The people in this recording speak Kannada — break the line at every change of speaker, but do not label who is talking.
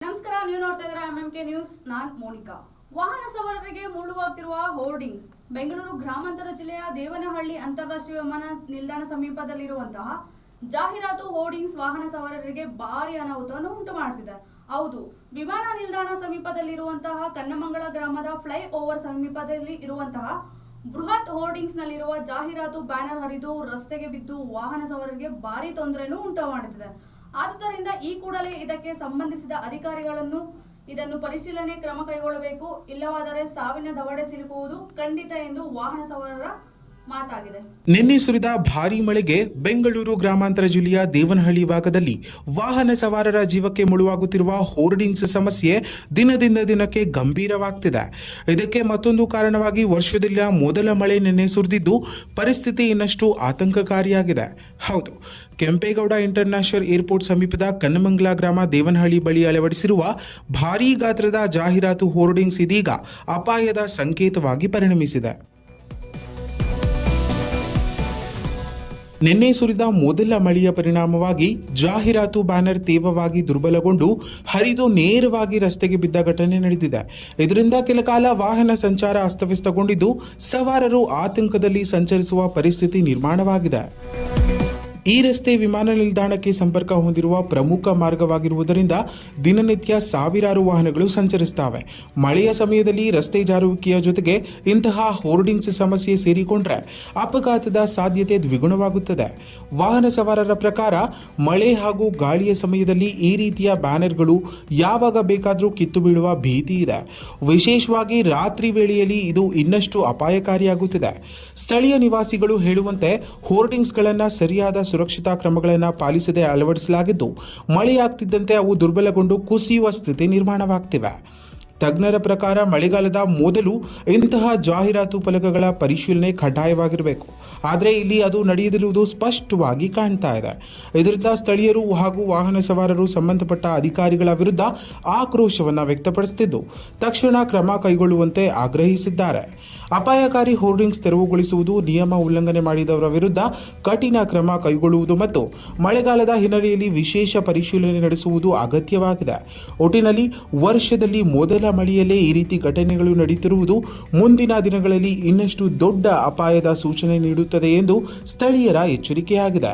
ನಮಸ್ಕಾರ, ನೀವು ನೋಡ್ತಾ ಇದ್ದೀರಾ ಎಂಎಂಕೆ ನ್ಯೂಸ್. ನಾನು ಮೋನಿಕಾ. ವಾಹನ ಸವಾರರಿಗೆ ಮುಳುವಾಗುತ್ತಿರುವ ಹೋರ್ಡಿಂಗ್ಸ್. ಬೆಂಗಳೂರು ಗ್ರಾಮಾಂತರ ಜಿಲ್ಲೆಯ ದೇವನಹಳ್ಳಿ ಅಂತಾರಾಷ್ಟ್ರೀಯ ವಿಮಾನ ನಿಲ್ದಾಣ ಸಮೀಪದಲ್ಲಿರುವಂತಹ ಜಾಹೀರಾತು ಹೋರ್ಡಿಂಗ್ಸ್ ವಾಹನ ಸವಾರರಿಗೆ ಭಾರಿ ಅನಾಹುತವನ್ನು ಉಂಟು ಮಾಡುತ್ತಿದೆ. ಹೌದು, ವಿಮಾನ ನಿಲ್ದಾಣ ಸಮೀಪದಲ್ಲಿರುವಂತಹ ಕನ್ನಮಂಗಲ ಗ್ರಾಮದ ಫ್ಲೈ ಓವರ್ ಸಮೀಪದಲ್ಲಿ ಇರುವಂತಹ ಬೃಹತ್ ಹೋರ್ಡಿಂಗ್ಸ್ ನಲ್ಲಿರುವ ಜಾಹೀರಾತು ಬ್ಯಾನರ್ ಹರಿದು ರಸ್ತೆಗೆ ಬಿದ್ದು ವಾಹನ ಸವಾರರಿಗೆ ಭಾರಿ ತೊಂದರೆಯನ್ನು ಉಂಟು ಮಾಡುತ್ತಿದೆ. ಆದುದರಿಂದ ಈ ಕೂಡಲೇ ಇದಕ್ಕೆ ಸಂಬಂಧಿಸಿದ ಅಧಿಕಾರಿಗಳನ್ನು ಇದನ್ನು ಪರಿಶೀಲನೆ ಕ್ರಮ ಕೈಗೊಳ್ಳಬೇಕು, ಇಲ್ಲವಾದರೆ ಸಾವಿನ ದವಡೆ ಸಿಲುಕುವುದು ಖಂಡಿತ ಎಂದು ವಾಹನ ಸವಾರರ ಮಾತಾಗಿದೆ.
ನಿನ್ನೆ ಸುರಿದ ಭಾರೀ ಮಳೆಗೆ ಬೆಂಗಳೂರು ಗ್ರಾಮಾಂತರ ಜಿಲ್ಲೆಯ ದೇವನಹಳ್ಳಿ ಭಾಗದಲ್ಲಿ ವಾಹನ ಸವಾರರ ಜೀವಕ್ಕೆ ಮುಳುವಾಗುತ್ತಿರುವ ಹೋರ್ಡಿಂಗ್ಸ್ ಸಮಸ್ಯೆ ದಿನದಿಂದ ದಿನಕ್ಕೆ ಗಂಭೀರವಾಗ್ತಿದೆ. ಇದಕ್ಕೆ ಮತ್ತೊಂದು ಕಾರಣವಾಗಿ ವರ್ಷದಲ್ಲಿನ ಮೊದಲ ಮಳೆ ನಿನ್ನೆ ಸುರಿದಿದ್ದು ಪರಿಸ್ಥಿತಿ ಇನ್ನಷ್ಟು ಆತಂಕಕಾರಿಯಾಗಿದೆ. ಹೌದು, ಕೆಂಪೇಗೌಡ ಇಂಟರ್ನ್ಯಾಷನಲ್ ಏರ್ಪೋರ್ಟ್ ಸಮೀಪದ ಕನ್ನಮಂಗಲ ಗ್ರಾಮ ದೇವನಹಳ್ಳಿ ಬಳಿ ಅಳವಡಿಸಿರುವ ಭಾರೀ ಗಾತ್ರದ ಜಾಹೀರಾತು ಹೋರ್ಡಿಂಗ್ಸ್ ಇದೀಗ ಅಪಾಯದ ಸಂಕೇತವಾಗಿ ಪರಿಣಮಿಸಿದೆ. ನಿನ್ನೆ ಸುರಿದ ಮೊದಲ ಮಳೆಯ ಪರಿಣಾಮವಾಗಿ ಜಾಹೀರಾತು ಬ್ಯಾನರ್ ತೀವ್ರವಾಗಿ ದುರ್ಬಲಗೊಂಡು ಹರಿದು ನೇರವಾಗಿ ರಸ್ತೆಗೆ ಬಿದ್ದ ಘಟನೆ ನಡೆದಿದೆ. ಇದರಿಂದ ಕೆಲ ಕಾಲ ವಾಹನ ಸಂಚಾರ ಅಸ್ತವ್ಯಸ್ತಗೊಂಡಿದ್ದು ಸವಾರರು ಆತಂಕದಲ್ಲಿ ಸಂಚರಿಸುವ ಪರಿಸ್ಥಿತಿ ನಿರ್ಮಾಣವಾಗಿದೆ. ಈ ರಸ್ತೆ ವಿಮಾನ ನಿಲ್ದಾಣಕ್ಕೆ ಸಂಪರ್ಕ ಹೊಂದಿರುವ ಪ್ರಮುಖ ಮಾರ್ಗವಾಗಿರುವುದರಿಂದ ದಿನನಿತ್ಯ ಸಾವಿರಾರು ವಾಹನಗಳು ಸಂಚರಿಸುತ್ತವೆ. ಮಳೆಯ ಸಮಯದಲ್ಲಿ ರಸ್ತೆ ಜಾರುವಿಕೆಯ ಜೊತೆಗೆ ಇಂತಹ ಹೋರ್ಡಿಂಗ್ಸ್ ಸಮಸ್ಯೆ ಸೇರಿಕೊಂಡ್ರೆ ಅಪಘಾತದ ಸಾಧ್ಯತೆ ದ್ವಿಗುಣವಾಗುತ್ತದೆ. ವಾಹನ ಸವಾರರ ಪ್ರಕಾರ ಮಳೆ ಹಾಗೂ ಗಾಳಿಯ ಸಮಯದಲ್ಲಿ ಈ ರೀತಿಯ ಬ್ಯಾನರ್ಗಳು ಯಾವಾಗ ಬೇಕಾದರೂ ಕಿತ್ತು ಬೀಳುವ ಭೀತಿ ಇದೆ. ವಿಶೇಷವಾಗಿ ರಾತ್ರಿ ವೇಳೆಯಲ್ಲಿ ಇದು ಇನ್ನಷ್ಟು ಅಪಾಯಕಾರಿಯಾಗುತ್ತದೆ. ಸ್ಥಳೀಯ ನಿವಾಸಿಗಳು ಹೇಳುವಂತೆ ಹೋರ್ಡಿಂಗ್ಸ್ಗಳನ್ನು ಸರಿಯಾದ ಸುರಕ್ಷತಾ ಕ್ರಮಗಳನ್ನು ಪಾಲಿಸದೆ ಅಳವಡಿಸಲಾಗಿದ್ದು ಮಳೆಯಾಗ್ತಿದ್ದಂತೆ ಅವು ದುರ್ಬಲಗೊಂಡು ಕುಸಿಯುವ ಸ್ಥಿತಿ ನಿರ್ಮಾಣವಾಗ್ತಿವೆ. ತಜ್ಞರ ಪ್ರಕಾರ ಮಳೆಗಾಲದ ಮೊದಲು ಇಂತಹ ಜಾಹೀರಾತು ಫಲಕಗಳ ಪರಿಶೀಲನೆ ಕಡ್ಡಾಯವಾಗಿರಬೇಕು. ಆದರೆ ಇಲ್ಲಿ ಅದು ನಡೆಯದಿರುವುದು ಸ್ಪಷ್ಟವಾಗಿ ಕಾಣ್ತಾ ಇದೆ. ಇದರಿಂದ ಸ್ಥಳೀಯರು ಹಾಗೂ ವಾಹನ ಸವಾರರು ಸಂಬಂಧಪಟ್ಟ ಅಧಿಕಾರಿಗಳ ವಿರುದ್ಧ ಆಕ್ರೋಶವನ್ನು ವ್ಯಕ್ತಪಡಿಸುತ್ತಿದ್ದು ತಕ್ಷಣ ಕ್ರಮ ಕೈಗೊಳ್ಳುವಂತೆ ಆಗ್ರಹಿಸಿದ್ದಾರೆ. ಅಪಾಯಕಾರಿ ಹೋರ್ಡಿಂಗ್ಸ್ ತೆರವುಗೊಳಿಸುವುದು, ನಿಯಮ ಉಲ್ಲಂಘನೆ ಮಾಡಿದವರ ವಿರುದ್ಧ ಕಠಿಣ ಕ್ರಮ ಕೈಗೊಳ್ಳುವುದು ಮತ್ತು ಮಳೆಗಾಲದ ಹಿನ್ನೆಲೆಯಲ್ಲಿ ವಿಶೇಷ ಪರಿಶೀಲನೆ ನಡೆಸುವುದು ಅಗತ್ಯವಾಗಿದೆ. ಒಟ್ಟಿನಲ್ಲಿ ವರ್ಷದಲ್ಲಿ ಮೊದಲ ಮಳೆಯಲ್ಲೇ ಈ ರೀತಿ ಘಟನೆಗಳು ನಡೆಯುತ್ತಿರುವುದು ಮುಂದಿನ ದಿನಗಳಲ್ಲಿ ಇನ್ನಷ್ಟು ದೊಡ್ಡ ಅಪಾಯದ ಸೂಚನೆ ನೀಡುತ್ತದೆ ಎಂದು ಸ್ಥಳೀಯರ ಎಚ್ಚರಿಕೆಯಾಗಿದೆ.